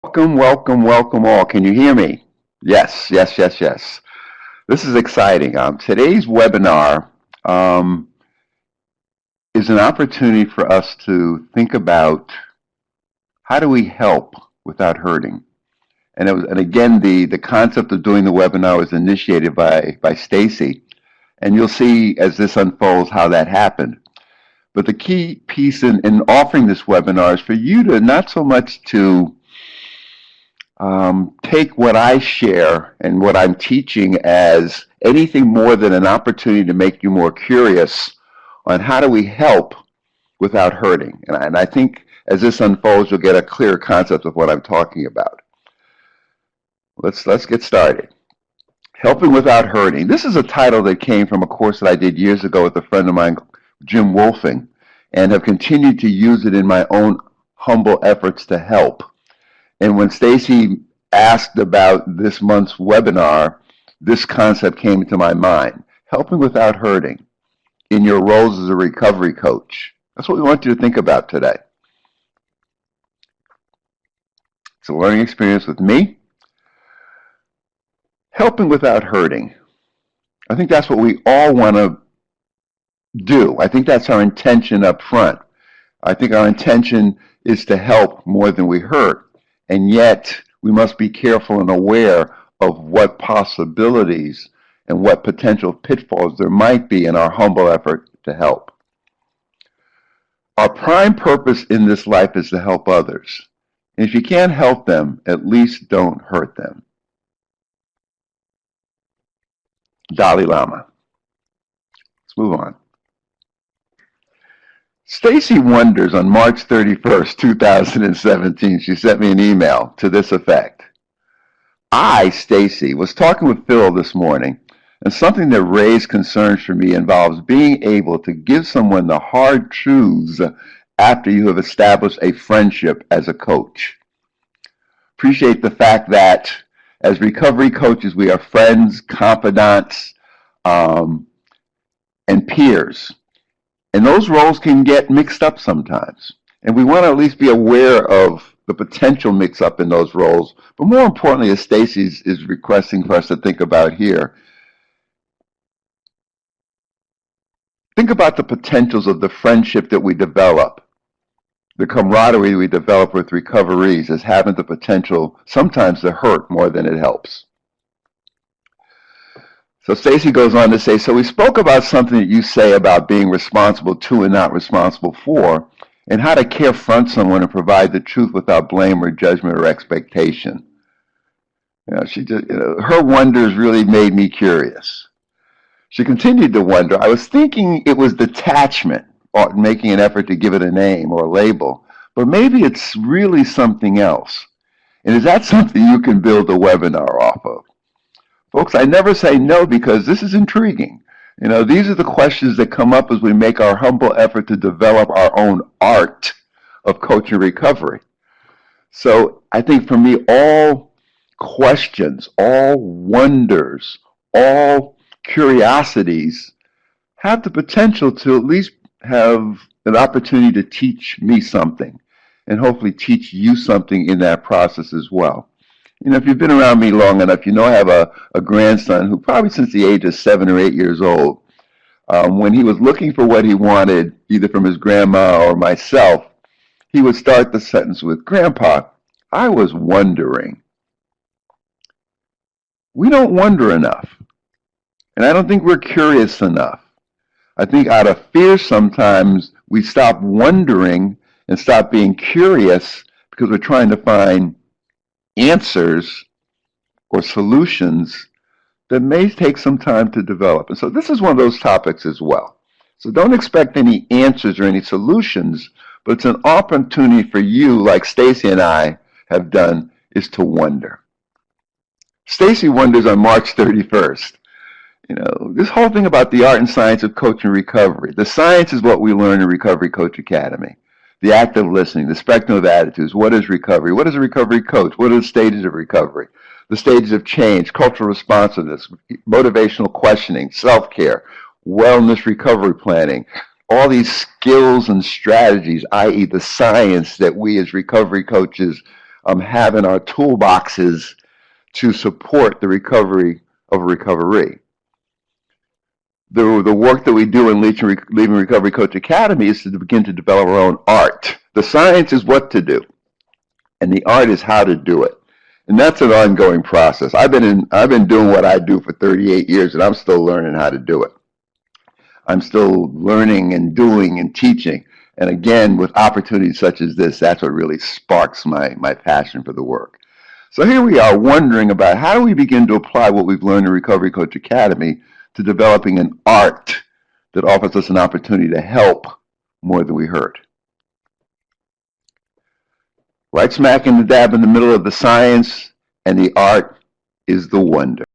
Welcome, welcome, welcome all. Can you hear me? Yes, yes, yes, yes. This is exciting. Today's webinar um, is an opportunity for us to think about how do we help without hurting. And again, the concept of doing the webinar was initiated by Stacy, and you'll see as this unfolds how that happened. But the key piece in offering this webinar is for you to not so much to take what I share and what I'm teaching as anything more than an opportunity to make you more curious on how do we help without hurting. And I think as this unfolds, you'll get a clear concept of what I'm talking about. Let's get started. Helping without hurting. This is a title that came from a course that I did years ago with a friend of mine, Jim Wolfing, and have continued to use it in my own humble efforts to help. And when Stacy asked about this month's webinar, this concept came into my mind. Helping without hurting in your roles as a recovery coach. That's what we want you to think about today. It's a learning experience with me. Helping without hurting. I think that's what we all want to do. I think that's our intention up front. I think our intention is to help more than we hurt. And yet, we must be careful and aware of what possibilities and what potential pitfalls there might be in our humble effort to help. Our prime purpose in this life is to help others. And if you can't help them, at least don't hurt them. Dalai Lama. Let's move on. Stacy wonders on March 31st, 2017, she sent me an email to this effect. I, Stacy, was talking with Phil this morning, and something that raised concerns for me involves being able to give someone the hard truths after you have established a friendship as a coach. Appreciate the fact that as recovery coaches, we are friends, confidants, and peers. And those roles can get mixed up sometimes. And we want to at least be aware of the potential mix-up in those roles. But more importantly, as Stacy is requesting for us to think about here, think about the potentials of the friendship that we develop, the camaraderie we develop with recoveries as having the potential sometimes to hurt more than it helps. So Stacy goes on to say, so we spoke about something that you say about being responsible to and not responsible for, and how to confront someone and provide the truth without blame or judgment or expectation. Her wonders really made me curious. She continued to wonder. I was thinking it was detachment, or making an effort to give it a name or a label, but maybe it's really something else. And is that something you can build a webinar off of? Folks, I never say no because this is intriguing. These are the questions that come up as we make our humble effort to develop our own art of coaching recovery. So I think for me, all questions, all wonders, all curiosities have the potential to at least have an opportunity to teach me something and hopefully teach you something in that process as well. If you've been around me long enough, I have a grandson who probably since the age of 7 or 8 years old, when he was looking for what he wanted, either from his grandma or myself, he would start the sentence with, Grandpa, I was wondering. We don't wonder enough. And I don't think we're curious enough. I think out of fear sometimes we stop wondering and stop being curious because we're trying to find answers or solutions that may take some time to develop. And so this is one of those topics as well. So don't expect any answers or any solutions, but it's an opportunity for you, like Stacy and I have done, is to wonder. Stacy wonders on March 31st. This whole thing about the art and science of coaching recovery. The science is what we learn in Recovery Coach Academy. The active listening, the spectrum of attitudes. What is recovery? What is a recovery coach? What are the stages of recovery? The stages of change, cultural responsiveness, motivational questioning, self-care, wellness recovery planning. All these skills and strategies, i.e. the science that we as recovery coaches have in our toolboxes to support the recovery of a recovery. The work that we do in Leaving Recovery Coach Academy is to begin to develop our own art. The science is what to do, and the art is how to do it. And that's an ongoing process. I've been doing what I do for 38 years, and I'm still learning how to do it. I'm still learning and doing and teaching. And again, with opportunities such as this, that's what really sparks my passion for the work. So here we are wondering about how do we begin to apply what we've learned in Recovery Coach Academy to developing an art that offers us an opportunity to help more than we hurt. Right smack in the dab in the middle of the science and the art is the wonder.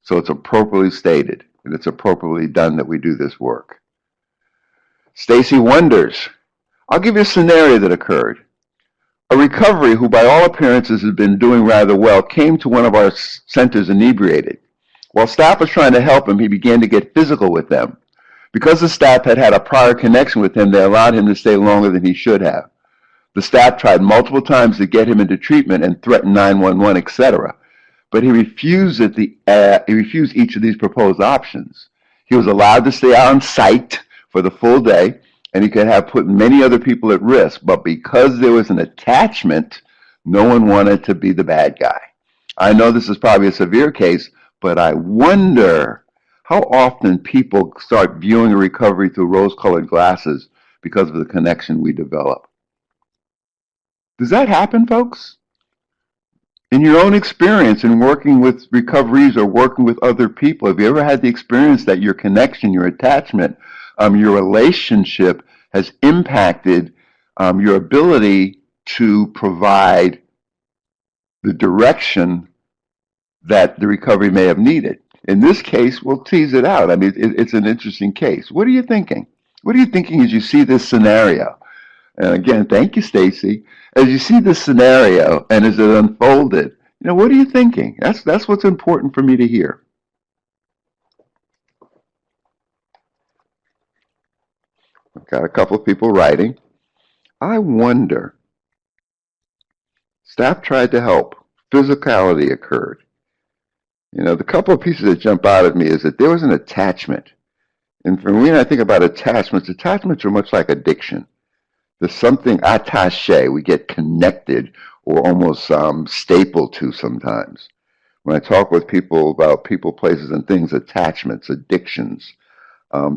So it's appropriately stated and it's appropriately done that we do this work. Stacy wonders. I'll give you a scenario that occurred. A recovery who by all appearances has been doing rather well came to one of our centers inebriated. While staff was trying to help him, he began to get physical with them. Because the staff had had a prior connection with him, they allowed him to stay longer than he should have. The staff tried multiple times to get him into treatment and threatened 911, etc. But he refused each of these proposed options. He was allowed to stay on site for the full day, and he could have put many other people at risk. But because there was an attachment, no one wanted to be the bad guy. I know this is probably a severe case, but I wonder how often people start viewing a recovery through rose-colored glasses because of the connection we develop. Does that happen, folks? In your own experience in working with recoveries or working with other people, have you ever had the experience that your connection, your attachment, your relationship has impacted your ability to provide the direction that the recovery may have needed? In this case, we'll tease it out. I mean, it's an interesting case. What are you thinking? What are you thinking as you see this scenario? And again, thank you, Stacy. As you see this scenario and as it unfolded, what are you thinking? That's what's important for me to hear. I've got a couple of people writing. I wonder. Staff tried to help. Physicality occurred. The couple of pieces that jump out at me is that there was an attachment. And for me, when I think about attachments are much like addiction. There's something attaché, we get connected or almost stapled to sometimes. When I talk with people about people, places, and things, attachments, addictions,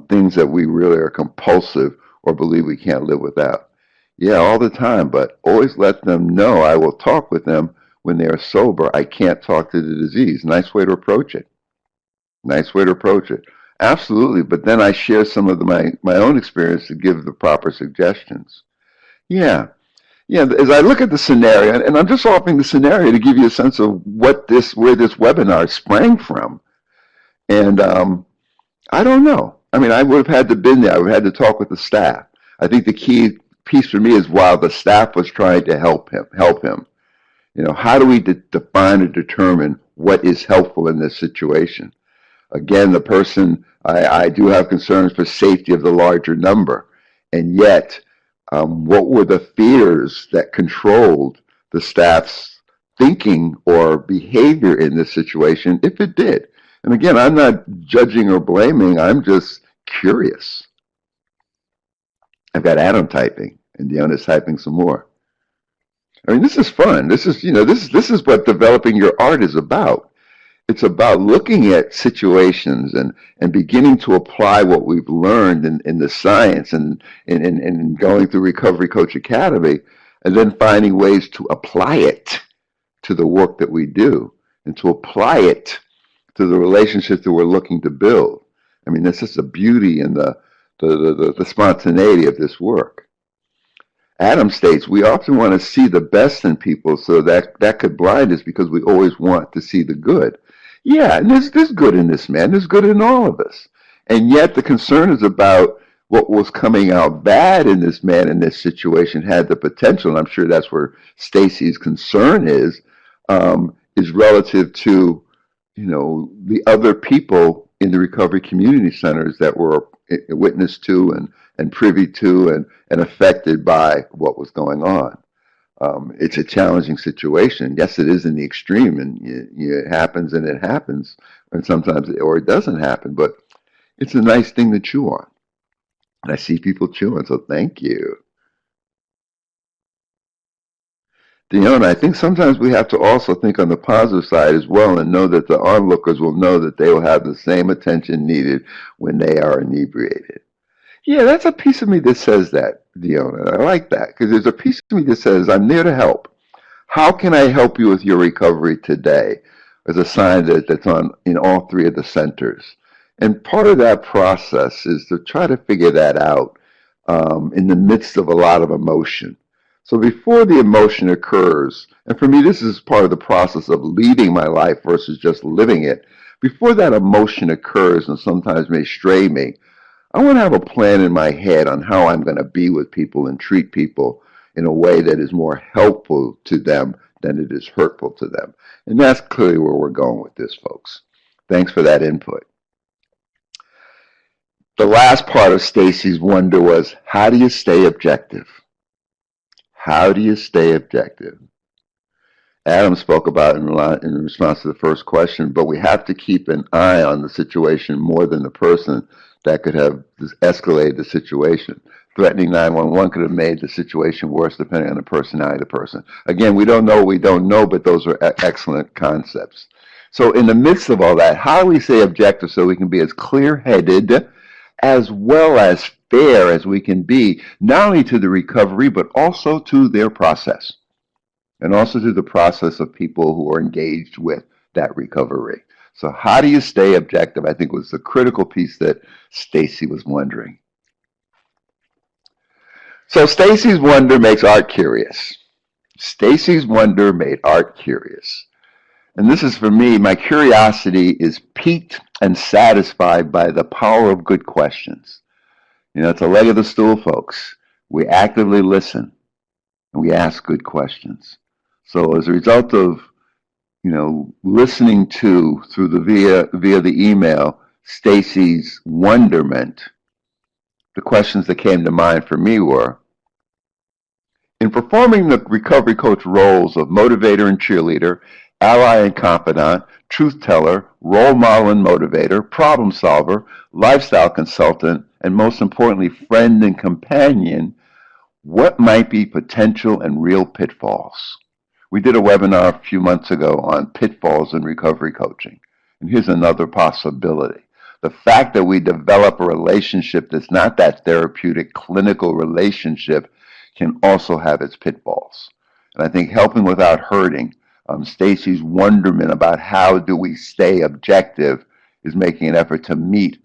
things that we really are compulsive or believe we can't live without. Yeah, all the time, but always let them know I will talk with them when they are sober. I can't talk to the disease. Nice way to approach it. Nice way to approach it. Absolutely, but then I share some of my own experience to give the proper suggestions. Yeah, as I look at the scenario, and I'm just offering the scenario to give you a sense of where this webinar sprang from. And I don't know. I mean, I would have had to been there. I would have had to talk with the staff. I think the key piece for me is while the staff was trying to help him. How do we define or determine what is helpful in this situation? Again, the person, I do have concerns for safety of the larger number. And yet, what were the fears that controlled the staff's thinking or behavior in this situation, if it did? And again, I'm not judging or blaming. I'm just curious. I've got Adam typing, and Diona's typing some more. I mean, this is fun. This is what developing your art is about. It's about looking at situations and beginning to apply what we've learned in the science and in going through Recovery Coach Academy, and then finding ways to apply it to the work that we do and to apply it to the relationships that we're looking to build. I mean, that's just the beauty and the spontaneity of this work. Adam states, we often want to see the best in people, so that could blind us because we always want to see the good. Yeah, and there's good in this man. There's good in all of us. And yet the concern is about what was coming out bad in this man in this situation had the potential, and I'm sure that's where Stacy's concern is relative to, the other people in the recovery community centers that were witness to and privy to and affected by what was going on. It's a challenging situation. Yes, it is in the extreme, and it happens and it happens, and sometimes or it doesn't happen. But it's a nice thing to chew on, and I see people chewing. So thank you, Deanna. I think sometimes we have to also think on the positive side as well, and know that the onlookers will know that they will have the same attention needed when they are inebriated. Yeah, that's a piece of me that says that, Deanna. I like that because there's a piece of me that says I'm there to help. How can I help you with your recovery today? As a sign that's on in all three of the centers. And part of that process is to try to figure that out in the midst of a lot of emotion. So before the emotion occurs, and for me, this is part of the process of leading my life versus just living it. Before that emotion occurs and sometimes may stray me, I want to have a plan in my head on how I'm going to be with people and treat people in a way that is more helpful to them than it is hurtful to them. And that's clearly where we're going with this, folks. Thanks for that input. The last part of Stacy's wonder was, how do you stay objective? How do you stay objective? Adam spoke about it in response to the first question, but we have to keep an eye on the situation more than the person that could have escalated the situation. Threatening 911 could have made the situation worse depending on the personality of the person. Again, we don't know what we don't know, but those are excellent concepts. So in the midst of all that, how do we stay objective so we can be as clear-headed as well as fair as we can be, not only to the recovery, but also to their process, and also to the process of people who are engaged with that recovery. So how do you stay objective? I think was the critical piece that Stacy was wondering. So Stacy's wonder makes Art curious. Stacy's wonder made Art curious. And this is for me, my curiosity is piqued and satisfied by the power of good questions. It's a leg of the stool, folks. We actively listen and we ask good questions. So as a result of listening to through the via the email, Stacy's wonderment, the questions that came to mind for me were, in performing the recovery coach roles of motivator and cheerleader, ally and confidant, truth teller, role model and motivator, problem solver, lifestyle consultant, and most importantly, friend and companion, what might be potential and real pitfalls? We did a webinar a few months ago on pitfalls in recovery coaching. And here's another possibility. The fact that we develop a relationship that's not that therapeutic clinical relationship can also have its pitfalls. And I think helping without hurting, Stacy's wonderment about how do we stay objective is making an effort to meet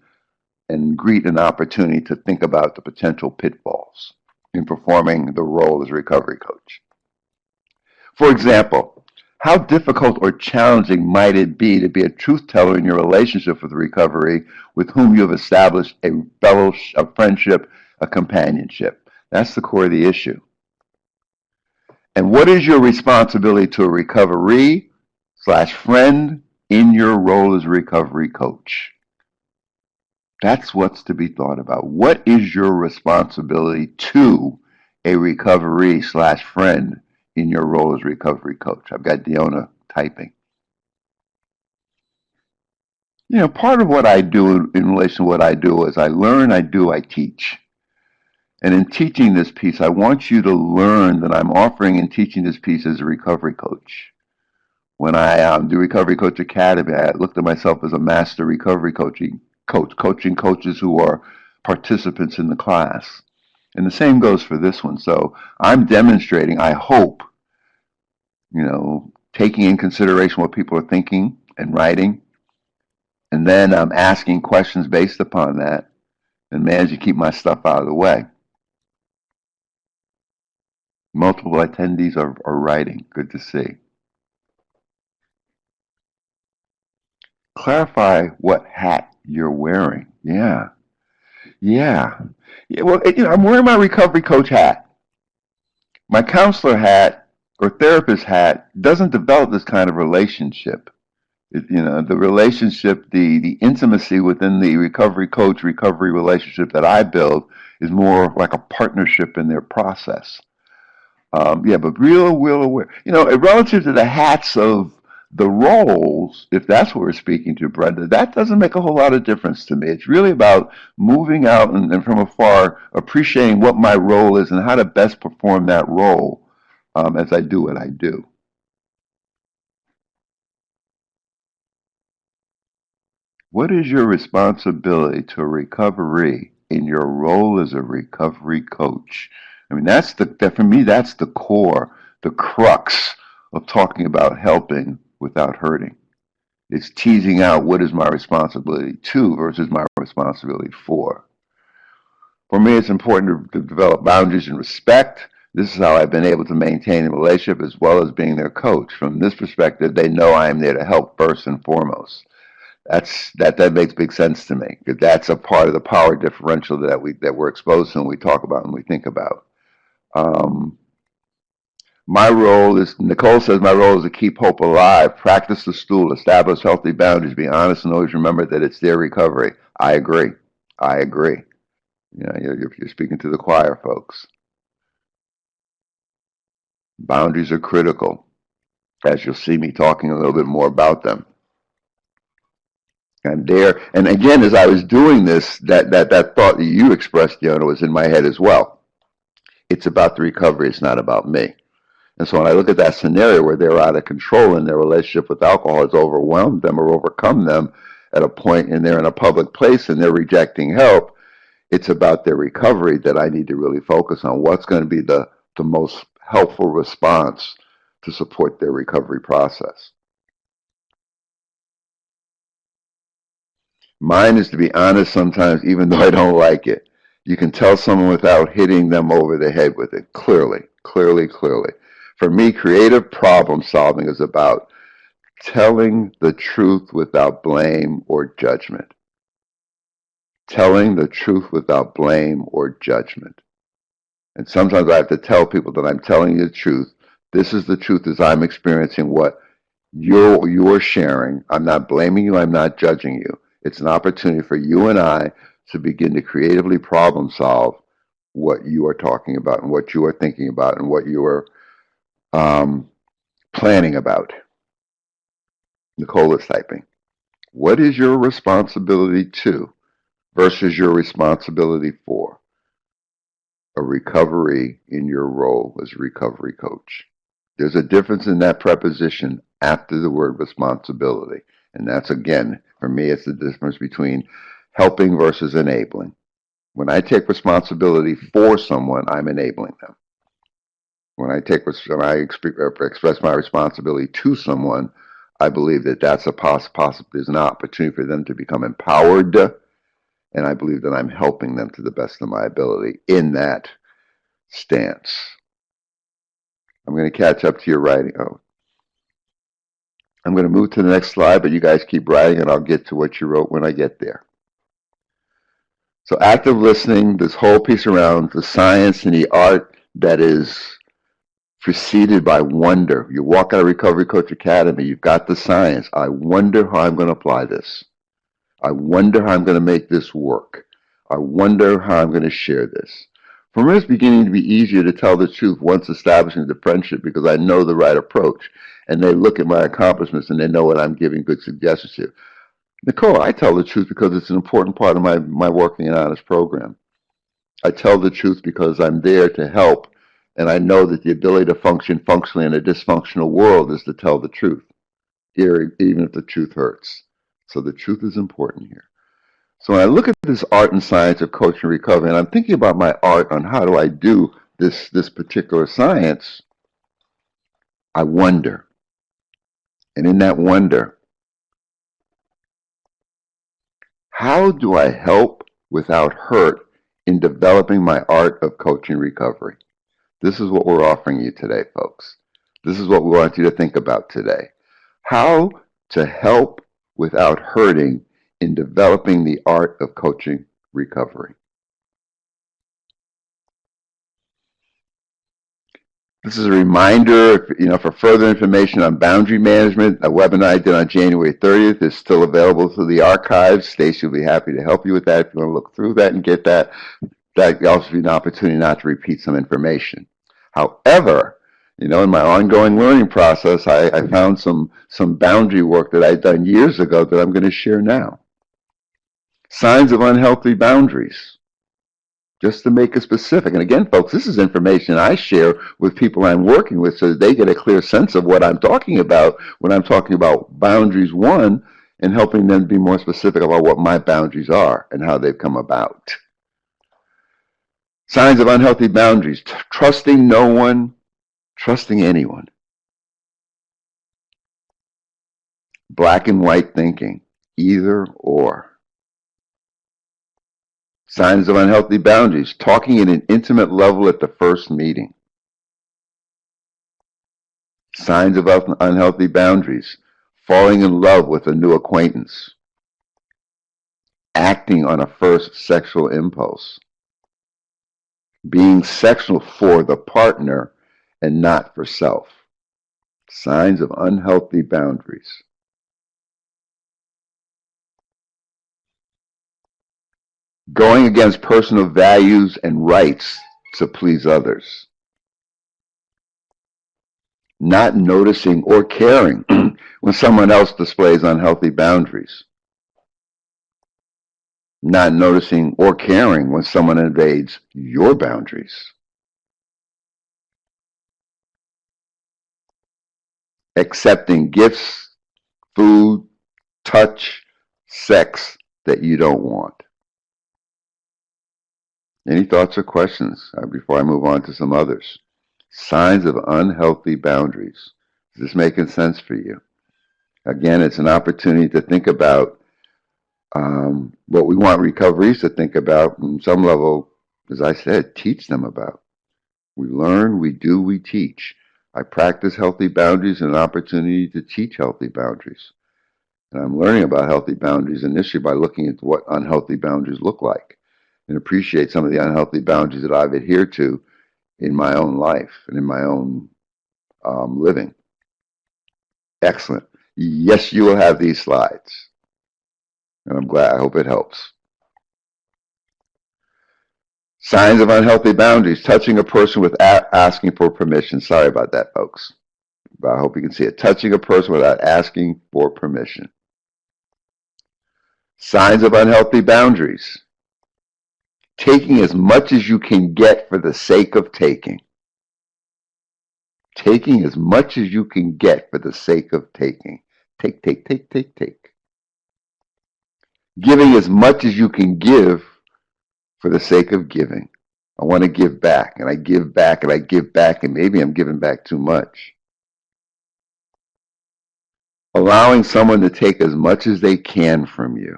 and greet an opportunity to think about the potential pitfalls in performing the role as a recovery coach. For example, how difficult or challenging might it be to be a truth teller in your relationship with recovery with whom you have established a friendship, a companionship? That's the core of the issue. And what is your responsibility to a recovery/friend in your role as a recovery coach? That's what's to be thought about. What is your responsibility to a recovery/friend in your role as recovery coach? I've got Deanna typing. Part of what I do in relation to what I do is I learn, I do, I teach. And in teaching this piece, I want you to learn that I'm offering and teaching this piece as a recovery coach. When I do Recovery Coach Academy, I looked at myself as a master recovery coaching coach, coaching coaches who are participants in the class. And the same goes for this one. So I'm demonstrating, I hope, taking in consideration what people are thinking and writing, and then I'm asking questions based upon that and manage to keep my stuff out of the way. Multiple attendees are writing. Good to see. Clarify what hat you're wearing. Yeah. Well, I'm wearing my recovery coach hat. My counselor hat or therapist hat doesn't develop this kind of relationship. The relationship, the intimacy within the recovery coach recovery relationship that I build is more like a partnership in their process. Yeah, but real aware. Relative to the hats of the roles, if that's what we're speaking to, Brenda, that doesn't make a whole lot of difference to me. It's really about moving out and from afar, appreciating what my role is and how to best perform that role as I do what I do. What is your responsibility to recovery in your role as a recovery coach? I mean, that for me, that's the core, the crux of talking about helping without hurting. It's teasing out what is my responsibility to versus my responsibility for. For me, it's important to develop boundaries and respect. This is how I've been able to maintain a relationship as well as being their coach. From this perspective, they know I am there to help first and foremost. That makes big sense to me because that's a part of the power differential that we're exposed to and we talk about and we think about. Um, my role is Nicole says my role is to keep hope alive, practice the stool, establish healthy boundaries, be honest, and always remember that it's their recovery. I agree. I agree. You're speaking to the choir, folks. Boundaries are critical, as you'll see me talking a little bit more about them. And again, as I was doing this, that thought that you expressed, was in my head as well. It's about the recovery. It's not about me. And so when I look at that scenario where they're out of control and their relationship with alcohol has overwhelmed them or overcome them at a point and they're in a public place and they're rejecting help, it's about their recovery that I need to really focus on. What's going to be the most helpful response to support their recovery process? Mine is to be honest sometimes, even though I don't like it. You can tell someone without hitting them over the head with it. Clearly, clearly, clearly. For me, creative problem solving is about telling the truth without blame or judgment. Telling the truth without blame or judgment. And sometimes I have to tell people that I'm telling you the truth. This is the truth as I'm experiencing what you're sharing. I'm not blaming you. I'm not judging you. It's an opportunity for you and I to begin to creatively problem solve what you are talking about and what you are thinking about and what you are planning about. Nicole is typing. What is your responsibility to versus your responsibility for a recovery in your role as a recovery coach? There's a difference in that preposition after the word responsibility. And that's, again, for me, it's the difference between helping versus enabling. When I take responsibility for someone, I'm enabling them. When I express my responsibility to someone, I believe that that's there's an opportunity for them to become empowered, and I believe that I'm helping them to the best of my ability in that stance. I'm going to catch up to your writing. Oh, I'm going to move to the next slide, but you guys keep writing, and I'll get to what you wrote when I get there. So active listening, this whole piece around the science and the art that is preceded by wonder. You walk out of Recovery Coach Academy, you've got the science. I wonder how I'm going to apply this. I wonder how I'm going to make this work. I wonder how I'm going to share this. For me, it's beginning to be easier to tell the truth once establishing the friendship because I know the right approach. And they look at my accomplishments and they know what I'm giving good suggestions to. Nicole, I tell the truth because it's an important part of my Working and Honest program. I tell the truth because I'm there to help, and I know that the ability to function functionally in a dysfunctional world is to tell the truth, even if the truth hurts. So the truth is important here. So when I look at this art and science of coaching recovery, and I'm thinking about my art on how do I do this particular science, I wonder. And in that wonder, how do I help without hurt in developing my art of coaching recovery? This is what we're offering you today, folks. This is what we want you to think about today. How to help without hurting in developing the art of coaching recovery. This is a reminder, for further information on boundary management. A webinar I did on January 30th is still available through the archives. Stacy will be happy to help you with that if you want to look through that and get that. That also be an opportunity not to repeat some information. However, in my ongoing learning process, I found some boundary work that I'd done years ago that I'm going to share now. Signs of unhealthy boundaries, just to make it specific. And again, folks, this is information I share with people I'm working with so that they get a clear sense of what I'm talking about when I'm talking about boundaries, one, and helping them be more specific about what my boundaries are and how they've come about. Signs of unhealthy boundaries: trusting no one, trusting anyone. Black and white thinking, either or. Signs of unhealthy boundaries: talking at an intimate level at the first meeting. Signs of unhealthy boundaries: falling in love with a new acquaintance. Acting on a first sexual impulse. Being sexual for the partner and not for self. Signs of unhealthy boundaries. Going against personal values and rights to please others. Not noticing or caring when someone else displays unhealthy boundaries. Not noticing or caring when someone invades your boundaries. Accepting gifts, food, touch, sex that you don't want. Any thoughts or questions before I move on to some others? Signs of unhealthy boundaries. Is this making sense for you? Again, it's an opportunity to think about what we want recoveries to think about, on some level, as I said, teach them about. We learn, we do, we teach. I practice healthy boundaries and an opportunity to teach healthy boundaries. And I'm learning about healthy boundaries initially by looking at what unhealthy boundaries look like and appreciate some of the unhealthy boundaries that I've adhered to in my own life and in my own living. Excellent. Yes, you will have these slides. And I'm glad. I hope it helps. Signs of unhealthy boundaries: touching a person without asking for permission. Sorry about that, folks. But I hope you can see it. Touching a person without asking for permission. Signs of unhealthy boundaries: taking as much as you can get for the sake of taking. Taking as much as you can get for the sake of taking. Take, take, take, take, take. Giving as much as you can give for the sake of giving. I want to give back, and I give back, and I give back, and maybe I'm giving back too much. Allowing someone to take as much as they can from you.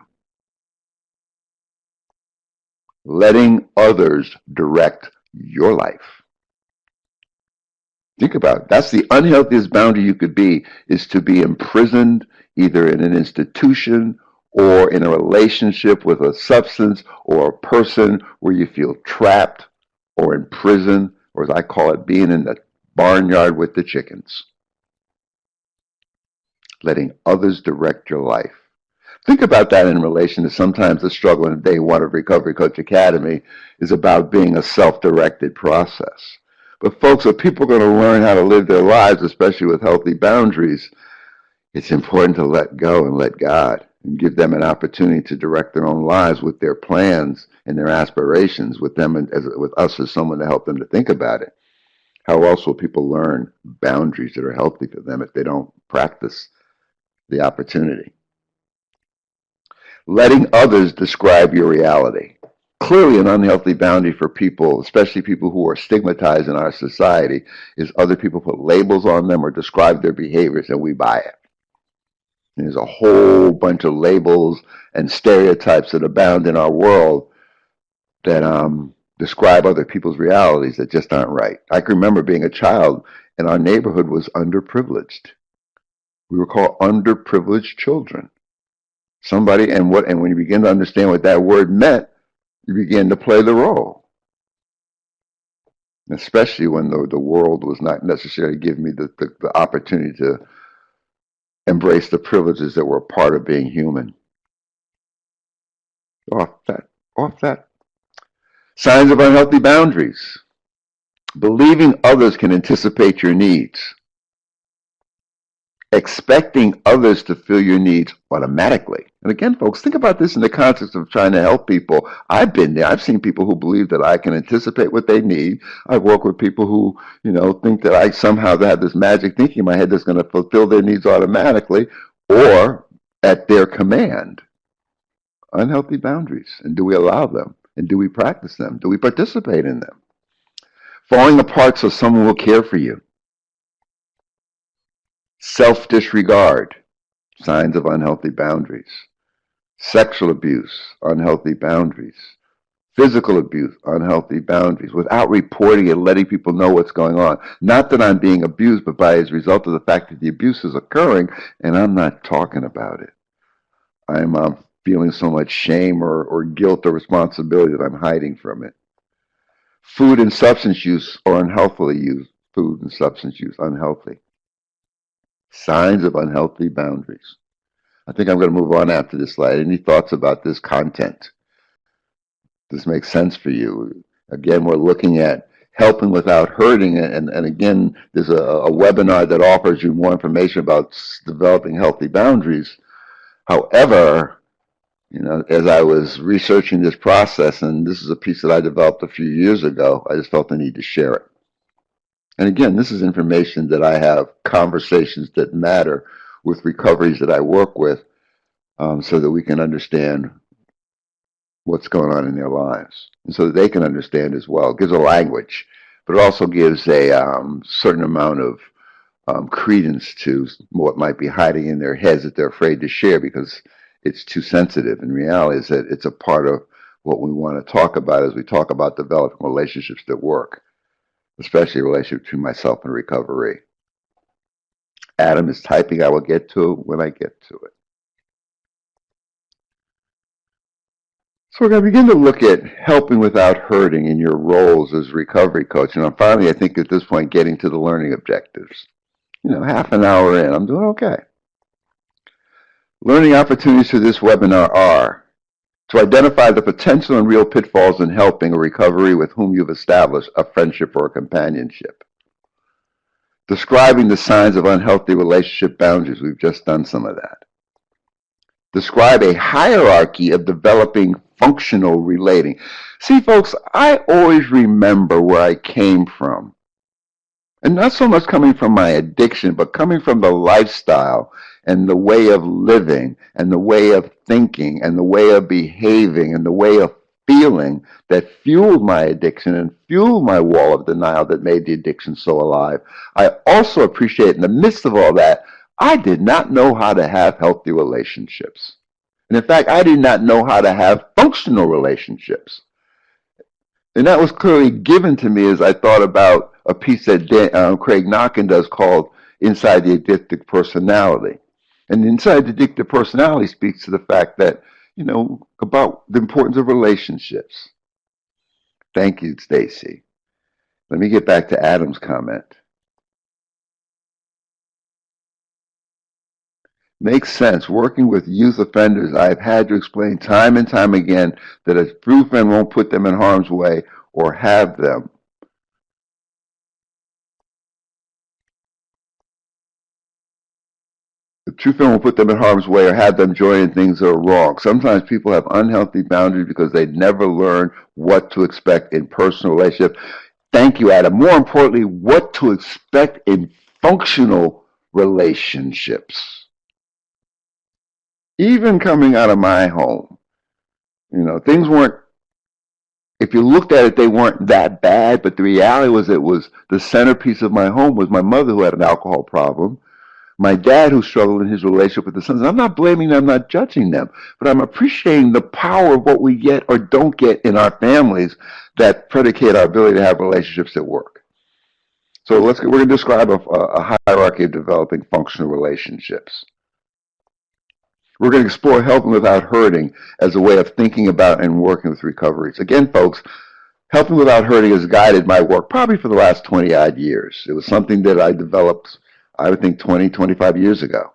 Letting others direct your life. Think about it. That's the unhealthiest boundary you could be, is to be imprisoned either in an institution or in a relationship with a substance or a person where you feel trapped or in prison, or as I call it, being in the barnyard with the chickens. Letting others direct your life. Think about that in relation to sometimes the struggle in day one of Recovery Coach Academy is about being a self-directed process. But folks, if people are going to learn how to live their lives, especially with healthy boundaries, it's important to let go and let God and give them an opportunity to direct their own lives with their plans and their aspirations, with them and with us as someone to help them to think about it. How else will people learn boundaries that are healthy for them if they don't practice the opportunity? Letting others describe your reality. Clearly an unhealthy boundary for people, especially people who are stigmatized in our society, is other people put labels on them or describe their behaviors and we buy it. And there's a whole bunch of labels and stereotypes that abound in our world that describe other people's realities that just aren't right. I can remember being a child and our neighborhood was underprivileged. We were called underprivileged children. And when you begin to understand what that word meant, you begin to play the role. Especially when the world was not necessarily giving me the opportunity to embrace the privileges that were a part of being human. Off that. Signs of unhealthy boundaries. Believing others can anticipate your needs. Expecting others to fill your needs automatically. And again, folks, think about this in the context of trying to help people. I've been there. I've seen people who believe that I can anticipate what they need. I've worked with people who, think that I somehow have this magic thinking in my head that's going to fulfill their needs automatically or at their command. Unhealthy boundaries. And do we allow them? And do we practice them? Do we participate in them? Falling apart so someone will care for you. Self-disregard, signs of unhealthy boundaries. Sexual abuse, unhealthy boundaries. Physical abuse, unhealthy boundaries, without reporting and letting people know what's going on. Not that I'm being abused, but by as a result of the fact that the abuse is occurring and I'm not talking about it. I'm feeling so much shame or guilt or responsibility that I'm hiding from it. Food and substance use or unhealthily used. Food and substance use, unhealthy. Signs of unhealthy boundaries. I think I'm going to move on after this slide. Any thoughts about this content? Does this make sense for you? Again, we're looking at helping without hurting. And again, there's a webinar that offers you more information about developing healthy boundaries. However, as I was researching this process, and this is a piece that I developed a few years ago, I just felt the need to share it. And again, this is information that I have conversations that matter with recoveries that I work with so that we can understand what's going on in their lives and so that they can understand as well. It gives a language, but it also gives a certain amount of credence to what might be hiding in their heads that they're afraid to share because it's too sensitive. And reality is that it's a part of what we want to talk about as we talk about developing relationships that work, especially a relationship between myself and recovery. Adam is typing. I will get to it when I get to it. So we're going to begin to look at helping without hurting in your roles as a recovery coach. And I'm finally, I think at this point, getting to the learning objectives. Half an hour in, I'm doing okay. Learning opportunities for this webinar are to identify the potential and real pitfalls in helping a recovery with whom you've established a friendship or a companionship. Describing the signs of unhealthy relationship boundaries. We've just done some of that. Describe a hierarchy of developing functional relating. See, folks, I always remember where I came from. And not so much coming from my addiction, but coming from the lifestyle and the way of living and the way of thinking and the way of behaving and the way of feeling that fueled my addiction and fueled my wall of denial that made the addiction so alive. I also appreciate in the midst of all that, I did not know how to have healthy relationships. And in fact, I did not know how to have functional relationships. And that was clearly given to me as I thought about a piece that Craig Knockin does called Inside the Addictive Personality. And Inside the Addictive Personality speaks to the fact that, about the importance of relationships. Thank you, Stacy. Let me get back to Adam's comment. Makes sense. Working with youth offenders, I've had to explain time and time again that a true friend won't put them in harm's way or have them. The true friend will put them in harm's way or have them join in things that are wrong. Sometimes people have unhealthy boundaries because they never learn what to expect in personal relationships. Thank you, Adam. More importantly, what to expect in functional relationships. Even coming out of my home, things weren't, if you looked at it, they weren't that bad, but the reality was it was the centerpiece of my home was my mother who had an alcohol problem, my dad who struggled in his relationship with the sons. I'm not blaming them, I'm not judging them, but I'm appreciating the power of what we get or don't get in our families that predicate our ability to have relationships that work. So we're going to describe a hierarchy of developing functional relationships. We're going to explore helping without hurting as a way of thinking about and working with recoveries. Again, folks, helping without hurting has guided my work probably for the last 20-odd years. It was something that I developed, I would think, 20, 25 years ago.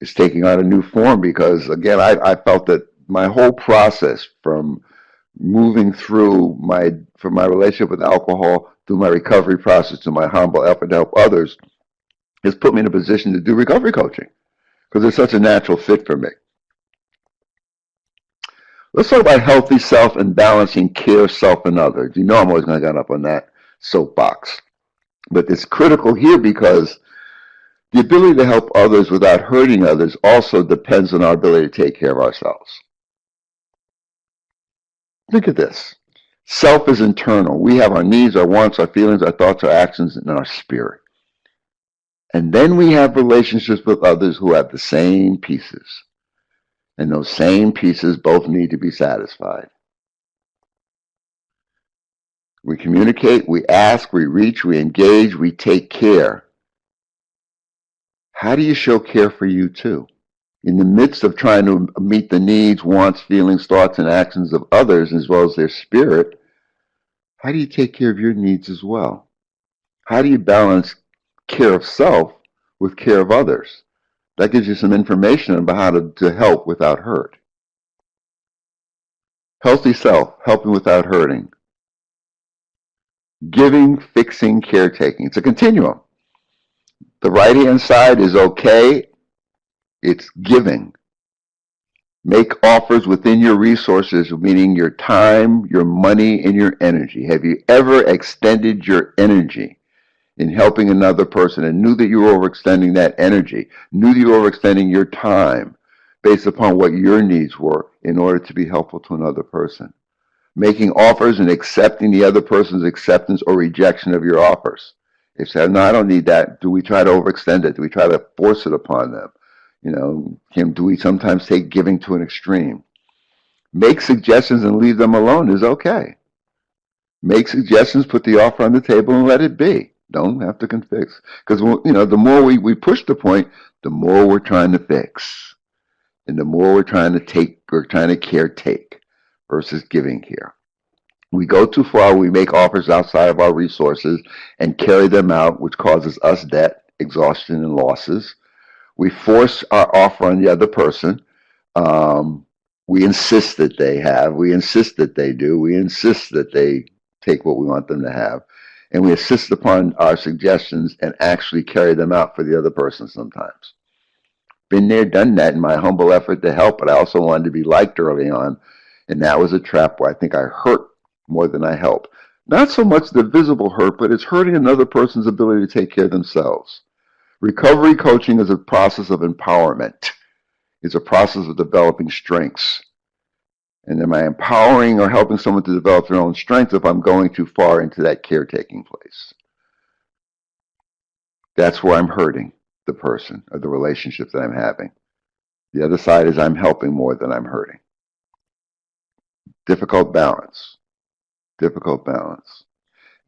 It's taking on a new form because, again, I felt that my whole process from moving through from my relationship with alcohol through my recovery process to my humble effort to help others has put me in a position to do recovery coaching because it's such a natural fit for me. Let's talk about healthy self and balancing care, self, and others. You know I'm always going to get up on that soapbox. But it's critical here because the ability to help others without hurting others also depends on our ability to take care of ourselves. Think of this. Self is internal. We have our needs, our wants, our feelings, our thoughts, our actions, and our spirit. And then we have relationships with others who have the same pieces. And those same pieces both need to be satisfied. We communicate, we ask, we reach, we engage, we take care. How do you show care for you too? In the midst of trying to meet the needs, wants, feelings, thoughts, and actions of others, as well as their spirit, how do you take care of your needs as well? How do you balance care of self with care of others? That gives you some information about how to help without hurt. Healthy self, helping without hurting. Giving, fixing, caretaking. It's a continuum. The right-hand side is okay. It's giving. Make offers within your resources, meaning your time, your money, and your energy. Have you ever extended your energy in helping another person and knew that you were overextending that energy, knew that you were overextending your time based upon what your needs were in order to be helpful to another person? Making offers and accepting the other person's acceptance or rejection of your offers. If they say, no, I don't need that, do we try to overextend it? Do we try to force it upon them? Do we sometimes take giving to an extreme? Make suggestions and leave them alone is okay. Make suggestions, put the offer on the table, and let it be. Don't have to fix. Because, the more we push the point, the more we're trying to fix. And the more we're trying to caretake versus giving care. We go too far, we make offers outside of our resources and carry them out, which causes us debt, exhaustion, and losses. We force our offer on the other person. We insist that they have. We insist that they do. We insist that they take what we want them to have. And we insist upon our suggestions and actually carry them out for the other person sometimes. Been there, done that in my humble effort to help, but I also wanted to be liked early on. And that was a trap where I think I hurt more than I help. Not so much the visible hurt, but it's hurting another person's ability to take care of themselves. Recovery coaching is a process of empowerment. It's a process of developing strengths. And am I empowering or helping someone to develop their own strengths if I'm going too far into that caretaking place? That's where I'm hurting the person or the relationship that I'm having. The other side is I'm helping more than I'm hurting. Difficult balance. Difficult balance.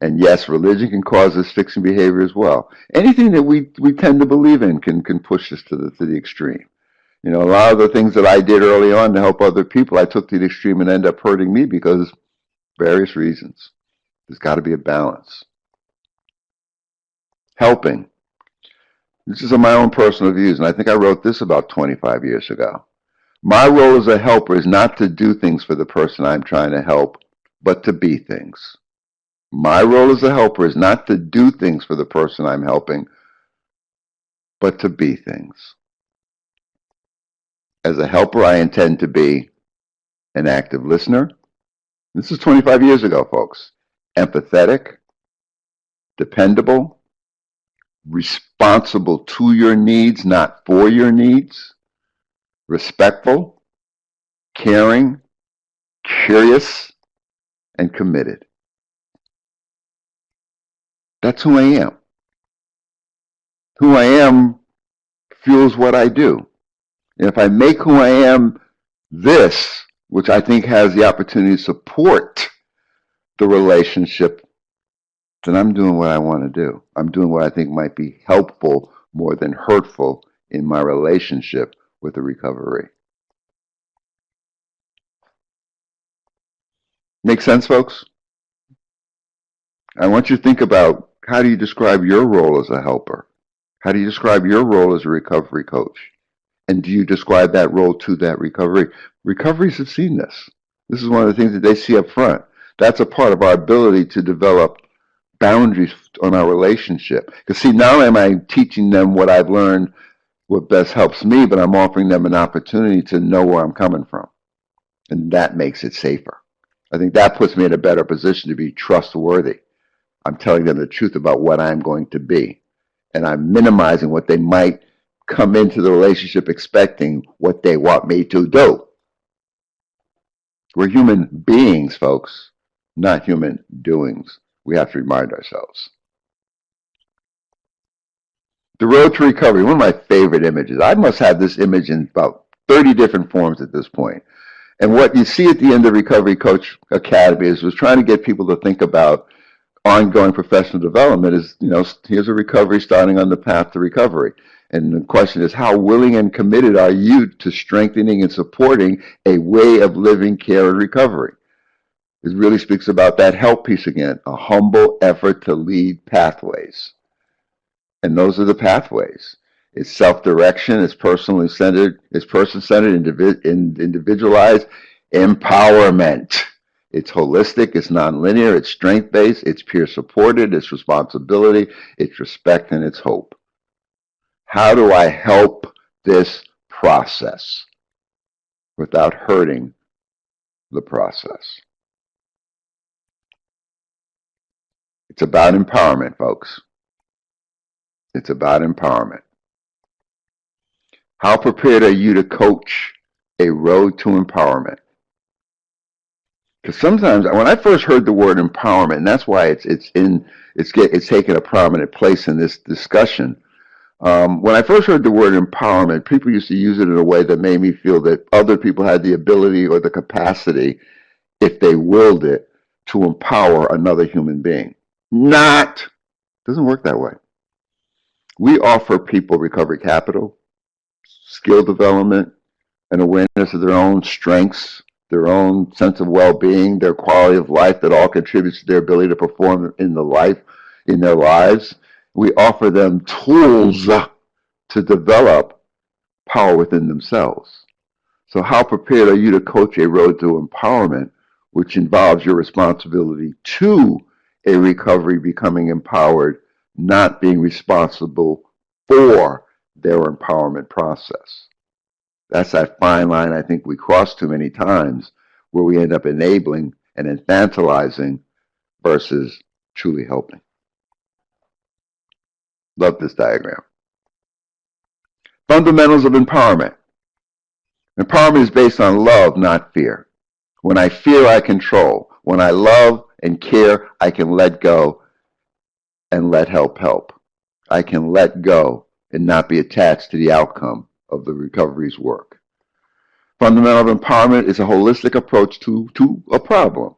And yes, religion can cause this fixing behavior as well. Anything that we tend to believe in can push us to the extreme. A lot of the things that I did early on to help other people, I took to the extreme and ended up hurting me because various reasons. There's got to be a balance. Helping. This is my own personal views, and I think I wrote this about 25 years ago. My role as a helper is not to do things for the person I'm trying to help, but to be things. My role as a helper is not to do things for the person I'm helping, but to be things. As a helper, I intend to be an active listener. This is 25 years ago, folks. Empathetic, dependable, responsible to your needs, not for your needs, respectful, caring, curious, and committed. That's who I am. Who I am fuels what I do. And if I make who I am this, which I think has the opportunity to support the relationship, then I'm doing what I want to do. I'm doing what I think might be helpful more than hurtful in my relationship with the recovery. Make sense, folks? I want you to think about, how do you describe your role as a helper? How do you describe your role as a recovery coach? And do you describe that role to that recovery? Recoveries have seen this. This is one of the things that they see up front. That's a part of our ability to develop boundaries on our relationship. Because see, not only am I teaching them what I've learned, what best helps me, but I'm offering them an opportunity to know where I'm coming from. And that makes it safer. I think that puts me in a better position to be trustworthy. I'm telling them the truth about what I'm going to be. And I'm minimizing what they might come into the relationship expecting what they want me to do. We're human beings, folks, not human doings. We have to remind ourselves. The road to recovery, one of my favorite images. I must have this image in about 30 different forms at this point. And what you see at the end of Recovery Coach Academy is was trying to get people to think about ongoing professional development is, here's a recovery starting on the path to recovery. And the question is, how willing and committed are you to strengthening and supporting a way of living care and recovery? It really speaks about that help piece again, a humble effort to lead pathways. And those are the pathways. It's self-direction, it's personally centered, it's person-centered, individualized empowerment. It's holistic, it's nonlinear, it's strength-based, it's peer-supported, it's responsibility, it's respect, and it's hope. How do I help this process without hurting the process? It's about empowerment, folks. It's about empowerment. How prepared are you to coach a road to empowerment? Because sometimes when I first heard the word empowerment, and that's why it's taken a prominent place in this discussion. When I first heard the word empowerment, people used to use it in a way that made me feel that other people had the ability or the capacity, if they willed it, to empower another human being. Doesn't work that way. We offer people recovery capital, skill development, and awareness of their own strengths, their own sense of well-being, their quality of life that all contributes to their ability to perform in their lives. We offer them tools to develop power within themselves. So how prepared are you to coach a road to empowerment, which involves your responsibility to a recovery becoming empowered, not being responsible for their empowerment process? That's that fine line I think we cross too many times, where we end up enabling and infantilizing versus truly helping. Love this diagram. Fundamentals of empowerment. Empowerment is based on love, not fear. When I fear, I control. When I love and care, I can let go and let help. I can let go and not be attached to the outcome of the recovery's work. Fundamental empowerment is a holistic approach to a problem.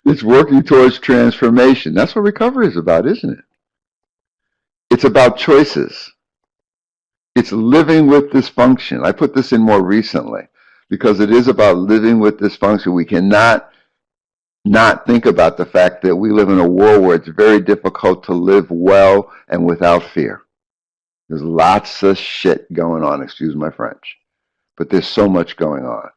It's working towards transformation. That's what recovery is about, isn't it? It's about choices. It's living with dysfunction. I put this in more recently because it is about living with dysfunction. We cannot not think about the fact that we live in a world where it's very difficult to live well and without fear. There's lots of shit going on, excuse my French, but there's so much going on,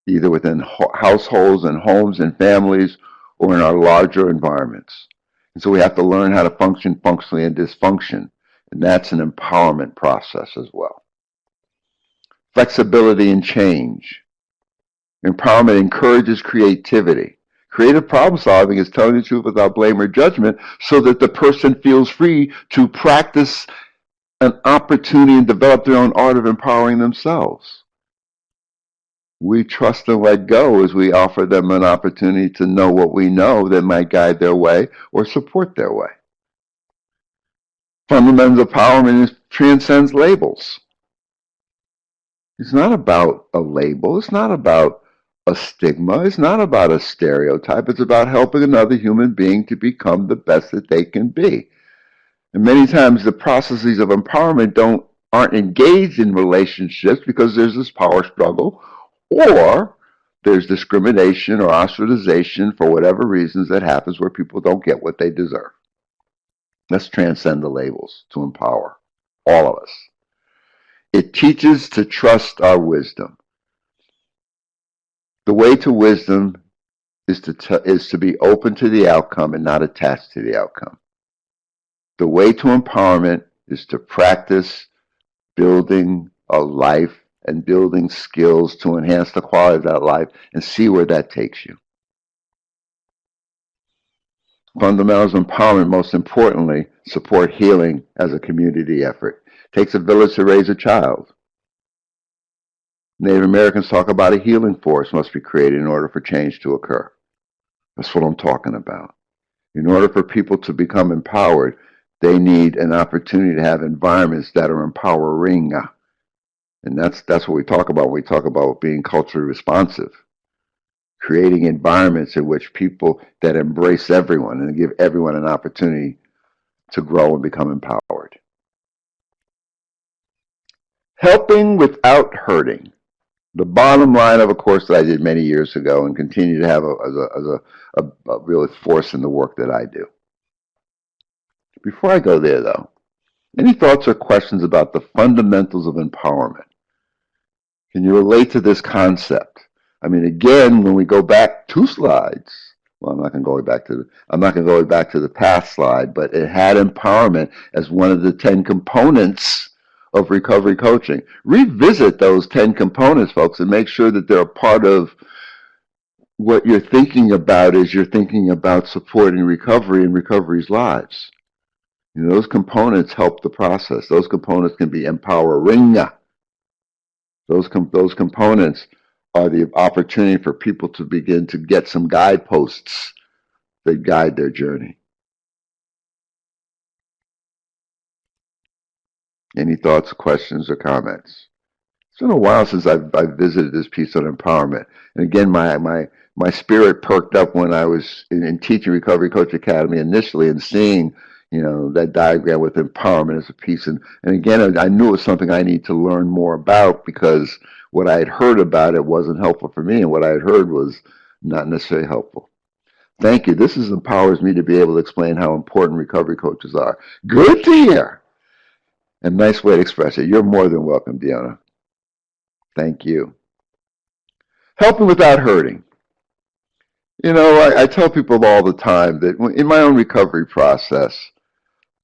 either within households and homes and families or in our larger environments. And so we have to learn how to function functionally in dysfunction, and that's an empowerment process as well. Flexibility and change. Empowerment encourages creativity. Creative problem solving is telling the truth without blame or judgment so that the person feels free to practice an opportunity and develop their own art of empowering themselves. We trust and let go as we offer them an opportunity to know what we know that might guide their way or support their way. Fundamental empowerment transcends labels. It's not about a label. It's not about a stigma. It's not about a stereotype. It's about helping another human being to become the best that they can be. And many times the processes of empowerment aren't engaged in relationships because there's this power struggle, or there's discrimination or ostracization for whatever reasons that happens where people don't get what they deserve. Let's transcend the labels to empower all of us. It teaches to trust our wisdom. The way to wisdom is to be open to the outcome and not attached to the outcome. The way to empowerment is to practice building a life and building skills to enhance the quality of that life and see where that takes you. Fundamentals of empowerment, most importantly, support healing as a community effort. It takes a village to raise a child. Native Americans talk about a healing force must be created in order for change to occur. That's what I'm talking about. In order for people to become empowered, they need an opportunity to have environments that are empowering. And that's what we talk about when we talk about being culturally responsive. Creating environments in which people that embrace everyone and give everyone an opportunity to grow and become empowered. Helping without hurting. The bottom line of a course that I did many years ago and continue to have as a real force in the work that I do. Before I go there, though, any thoughts or questions about the fundamentals of empowerment? Can you relate to this concept? I mean, again, when we go back 2 slides, well, I'm not going to go back to the past slide, but it had empowerment as one of the 10 components of recovery coaching. Revisit those 10 components, folks, and make sure that they're a part of what you're thinking about as you're thinking about supporting recovery and recovery's lives. You know, those components help the process. Those components can be empowering. Those components are the opportunity for people to begin to get some guideposts that guide their journey. Any thoughts, questions, or comments? It's been a while since I've visited this piece on empowerment. And again, my spirit perked up when I was in teaching Recovery Coach Academy initially and seeing, you know, that diagram with empowerment as a piece. And again, I knew it was something I need to learn more about because what I had heard about it wasn't helpful for me, and what I had heard was not necessarily helpful. Thank you. This empowers me to be able to explain how important recovery coaches are. Good to hear. And nice way to express it. You're more than welcome, Deanna. Thank you. Helping without hurting. You know, I tell people all the time that in my own recovery process,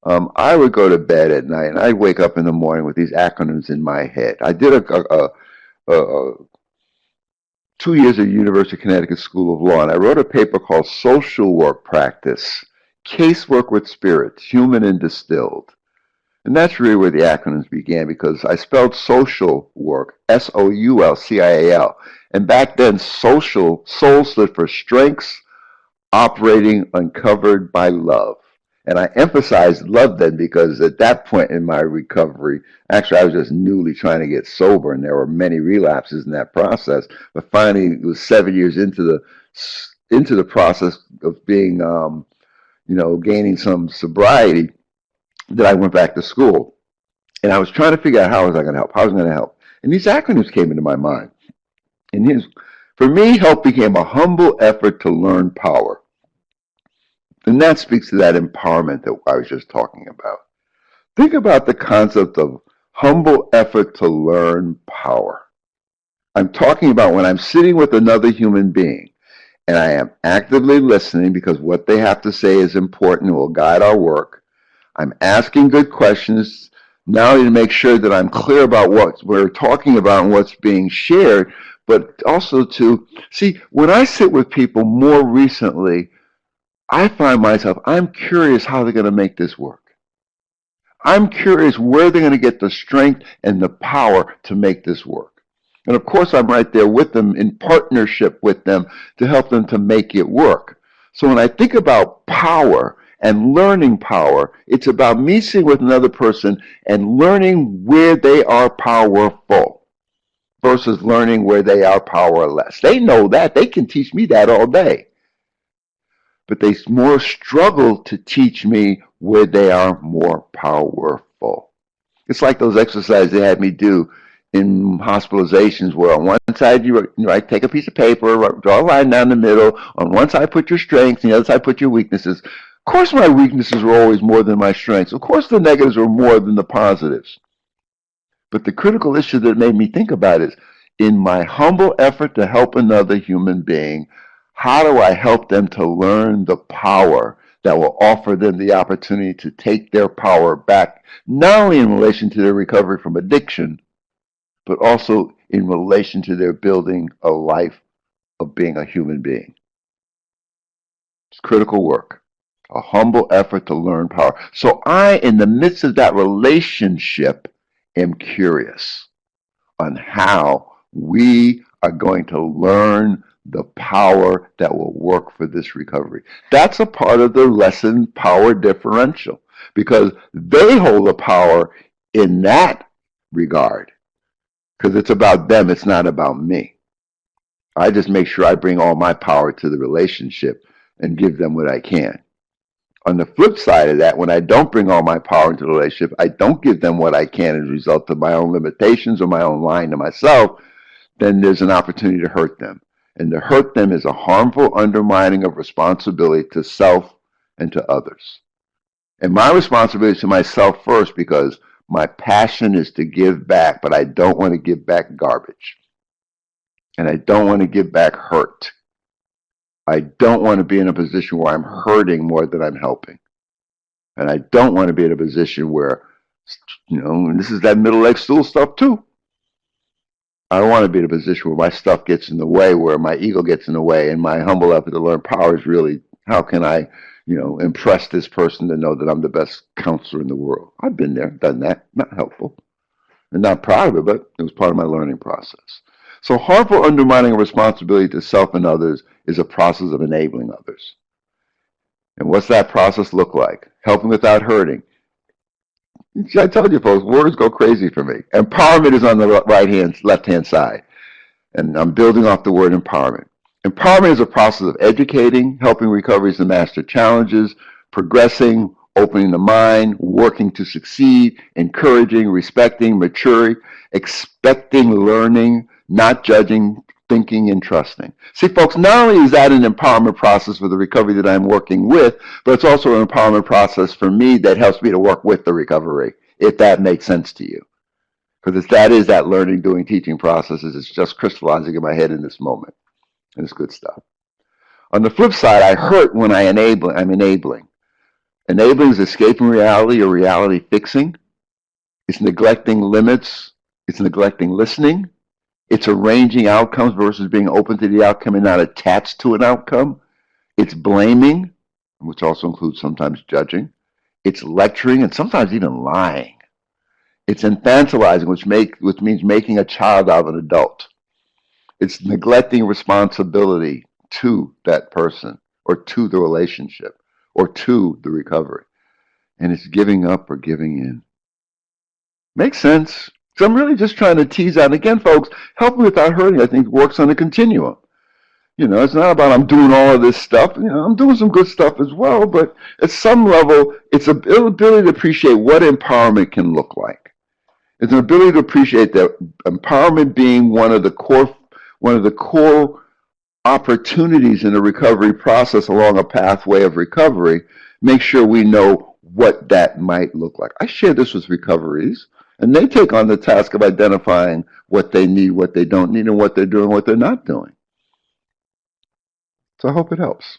I would go to bed at night and I'd wake up in the morning with these acronyms in my head. I did a 2 years at University of Connecticut School of Law, and I wrote a paper called Social Work Practice, Casework with Spirits, Human and Distilled. And that's really where the acronyms began, because I spelled social work, S-O-U-L-C-I-A-L. And back then, soul stood for strengths operating uncovered by love. And I emphasized love then because at that point in my recovery, actually I was just newly trying to get sober, and there were many relapses in that process. But finally, it was 7 years into the process of being, gaining some sobriety, that I went back to school. And I was trying to figure out how was I going to help? How was I going to help? And these acronyms came into my mind. And for me, help became a humble effort to learn power. And that speaks to that empowerment that I was just talking about. Think about the concept of humble effort to learn power. I'm talking about when I'm sitting with another human being and I am actively listening because what they have to say is important and will guide our work. I'm asking good questions, not only to make sure that I'm clear about what we're talking about and what's being shared, but also to see, when I sit with people more recently, I find myself, I'm curious how they're going to make this work. I'm curious where they're going to get the strength and the power to make this work. And of course, I'm right there with them, in partnership with them, to help them to make it work. So when I think about power and learning power, it's about me sitting with another person and learning where they are powerful versus learning where they are powerless. They know that. They can teach me that all day. But they more struggle to teach me where they are more powerful. It's like those exercises they had me do in hospitalizations, where on one side you take a piece of paper, draw a line down the middle. On one side put your strengths, on the other side put your weaknesses. Of course my weaknesses were always more than my strengths. Of course the negatives were more than the positives. But the critical issue that made me think about is, In my humble effort to help another human being, how do I help them to learn the power that will offer them the opportunity to take their power back, not only in relation to their recovery from addiction, but also in relation to their building a life of being a human being? It's critical work, a humble effort to learn power. So I, in the midst of that relationship, am curious on how we are going to learn the power that will work for this recovery. That's a part of the lesson power differential, because they hold the power in that regard, because it's about them, it's not about me. I just make sure I bring all my power to the relationship and give them what I can. On the flip side of that, when I don't bring all my power into the relationship, I don't give them what I can as a result of my own limitations or my own lying to myself, then there's an opportunity to hurt them. And to hurt them is a harmful undermining of responsibility to self and to others. And my responsibility is to myself first, because my passion is to give back, but I don't want to give back garbage. And I don't want to give back hurt. I don't want to be in a position where I'm hurting more than I'm helping. And I don't want to be in a position where, and this is that middle leg stool stuff too. I don't want to be in a position where my stuff gets in the way, where my ego gets in the way, and my humble effort to learn power is really, how can I, impress this person to know that I'm the best counselor in the world? I've been there, done that, not helpful. And not proud of it, but it was part of my learning process. So harmful undermining of responsibility to self and others is a process of enabling others. And what's that process look like? Helping without hurting. See, I told you folks, words go crazy for me. Empowerment is on the left-hand side. And I'm building off the word empowerment. Empowerment is a process of educating, helping recoveries to master challenges, progressing, opening the mind, working to succeed, encouraging, respecting, maturing, expecting, learning, not judging, thinking, and trusting. See, folks, not only is that an empowerment process for the recovery that I'm working with, but it's also an empowerment process for me that helps me to work with the recovery, if that makes sense to you. Because that is that learning, doing, teaching processes. It's just crystallizing in my head in this moment. And it's good stuff. On the flip side, I hurt when I'm enabling. Enabling is escaping reality or reality fixing. It's neglecting limits. It's neglecting listening. It's arranging outcomes versus being open to the outcome and not attached to an outcome. It's blaming, which also includes sometimes judging. It's lecturing and sometimes even lying. It's infantilizing, which means making a child out of an adult. It's neglecting responsibility to that person or to the relationship or to the recovery. And it's giving up or giving in. Makes sense? So I'm really just trying to tease out. And again, folks, helping without hurting, I think, works on a continuum. It's not about I'm doing all of this stuff. I'm doing some good stuff as well. But at some level, it's an ability to appreciate what empowerment can look like. It's an ability to appreciate that empowerment being one of the core opportunities in the recovery process along a pathway of recovery. Make sure we know what that might look like. I share this with recoveries, and they take on the task of identifying what they need, what they don't need, and what they're doing, what they're not doing. So I hope it helps.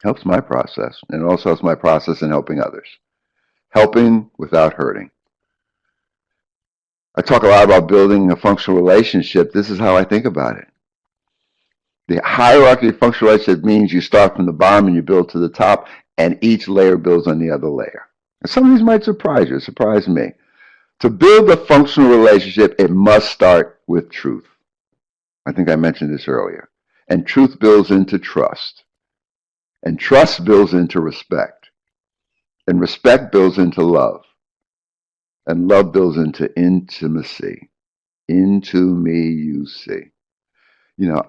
Helps my process, and it also helps my process in helping others. Helping without hurting. I talk a lot about building a functional relationship. This is how I think about it. The hierarchy of functional relationship means you start from the bottom and you build to the top, and each layer builds on the other layer. And some of these might surprise you, surprise me. To build a functional relationship, it must start with truth. I think I mentioned this earlier. And truth builds into trust. And trust builds into respect. And respect builds into love. And love builds into intimacy. Into me you see.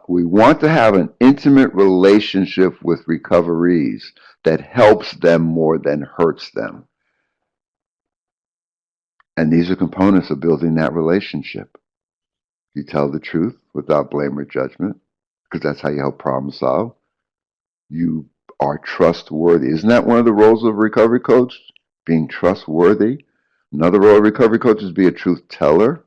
We want to have an intimate relationship with recoverees that helps them more than hurts them. And these are components of building that relationship. You tell the truth without blame or judgment, because that's how you help problem solve. You are trustworthy. Isn't that one of the roles of a recovery coach? Being trustworthy. Another role of a recovery coach is be a truth teller.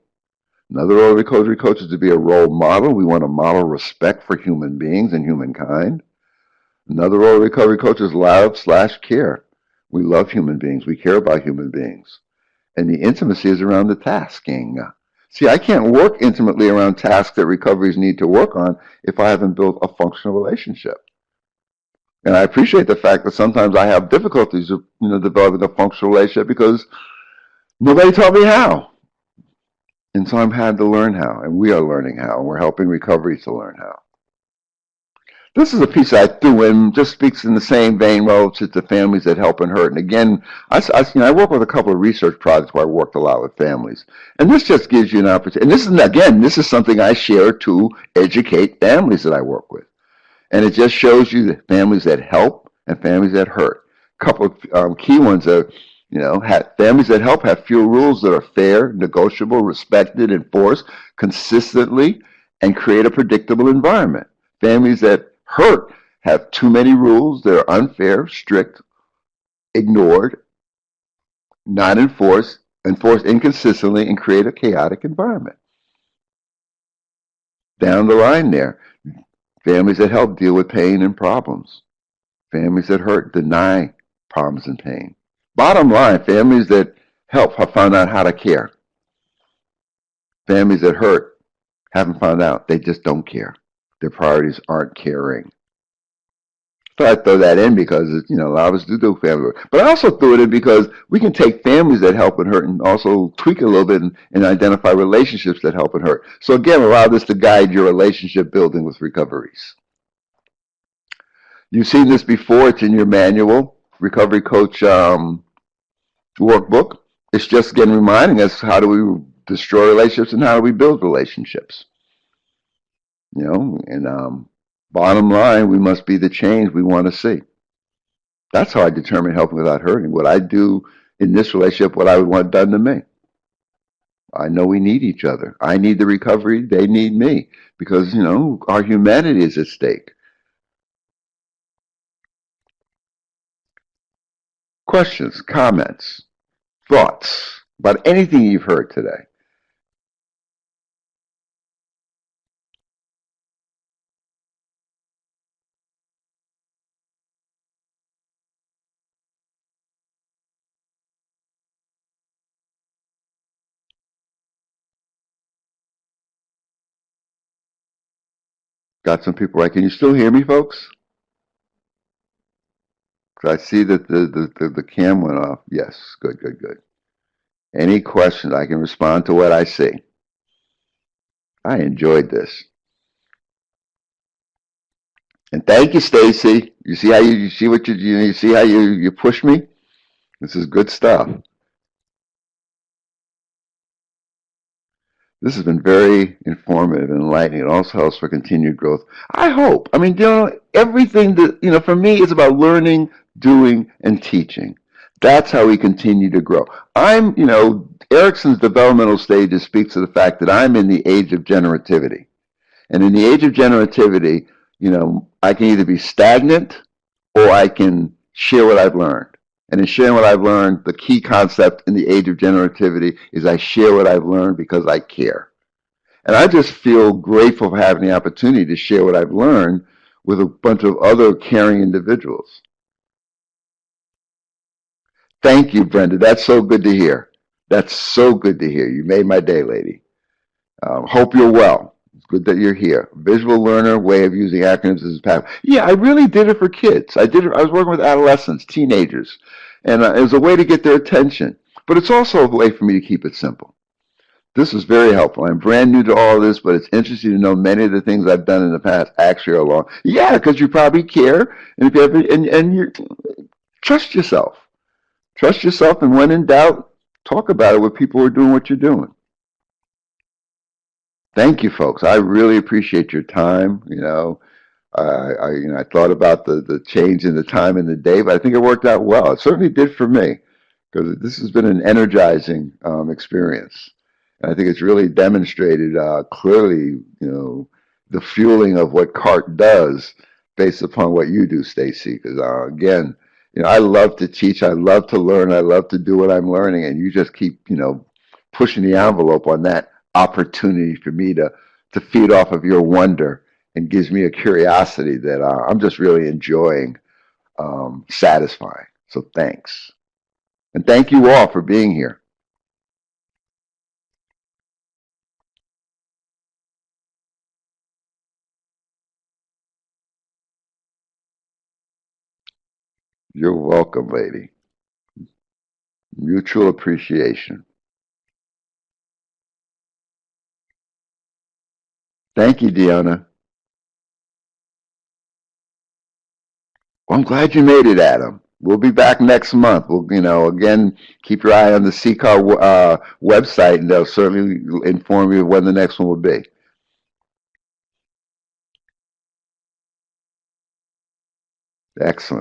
Another role of recovery coach is to be a role model. We want to model respect for human beings and humankind. Another role of recovery coach is love/care. We love human beings. We care about human beings. And the intimacy is around the tasking. See, I can't work intimately around tasks that recoveries need to work on if I haven't built a functional relationship. And I appreciate the fact that sometimes I have difficulties, developing a functional relationship because nobody taught me how. And so I'm had to learn how, and we are learning how, and we're helping recovery to learn how. This is a piece I threw in, just speaks in the same vein relative to families that help and hurt. And again, I work with a couple of research projects where I worked a lot with families. And this just gives you an opportunity. And this is something I share to educate families that I work with. And it just shows you that families that help and families that hurt. A couple of key ones are, families that help have few rules that are fair, negotiable, respected, enforced consistently, and create a predictable environment. Families that hurt have too many rules that are unfair, strict, ignored, not enforced inconsistently, and create a chaotic environment. Down the line there, families that help deal with pain and problems. Families that hurt deny problems and pain. Bottom line, families that help have found out how to care. Families that hurt haven't found out. They just don't care. Their priorities aren't caring. So I throw that in because, a lot of us do family work. But I also threw it in because we can take families that help and hurt and also tweak a little bit and identify relationships that help and hurt. So again, allow this to guide your relationship building with recoveries. You've seen this before. It's in your manual, Recovery Coach workbook. It's just, again, reminding us how do we destroy relationships and how do we build relationships. Bottom line, we must be the change we want to see. That's how I determine helping without hurting. What I do in this relationship, what I would want done to me. I know we need each other. I need the recovery. They need me because, our humanity is at stake. Questions, comments, thoughts about anything you've heard today? Got some people right. Can you still hear me, folks? 'Cause I see that the cam went off. Yes, good, good, good. Any questions? I can respond to what I see. I enjoyed this. And thank you, Stacy. You see how you see what you see how you push me? This is good stuff. This has been very informative and enlightening. It also helps for continued growth. I hope. I mean, everything that, for me, is about learning, doing, and teaching. That's how we continue to grow. Erickson's developmental stages speaks to the fact that I'm in the age of generativity. And in the age of generativity, I can either be stagnant or I can share what I've learned. And in sharing what I've learned, the key concept in the age of generativity is I share what I've learned because I care. And I just feel grateful for having the opportunity to share what I've learned with a bunch of other caring individuals. Thank you, Brenda. That's so good to hear. That's so good to hear. You made my day, lady. Hope you're well. It's good that you're here. Visual learner, way of using acronyms as a path. Yeah, I really did it for kids. I was working with adolescents, teenagers, and it was a way to get their attention. But it's also a way for me to keep it simple. This was very helpful. I'm brand new to all of this, but it's interesting to know many of the things I've done in the past actually are long. Yeah, because you probably care, and if you ever, and you trust yourself. Trust yourself, and when in doubt, talk about it with people who are doing what you're doing. Thank you, folks. I really appreciate your time. I thought about the change in the time in the day, but I think it worked out well. It certainly did for me because this has been an energizing experience. And I think it's really demonstrated clearly, the fueling of what CART does based upon what you do, Stacy. Because again, I love to teach, I love to learn, I love to do what I'm learning, and you just keep, pushing the envelope on that opportunity for me to feed off of your wonder and gives me a curiosity that I'm just really enjoying satisfying. So thanks. And thank you all for being here. You're welcome, lady. Mutual appreciation. Thank you, Deanna. Well, I'm glad you made it, Adam. We'll be back next month. We'll, again, keep your eye on the CCAR website, and they'll certainly inform you of when the next one will be. Excellent.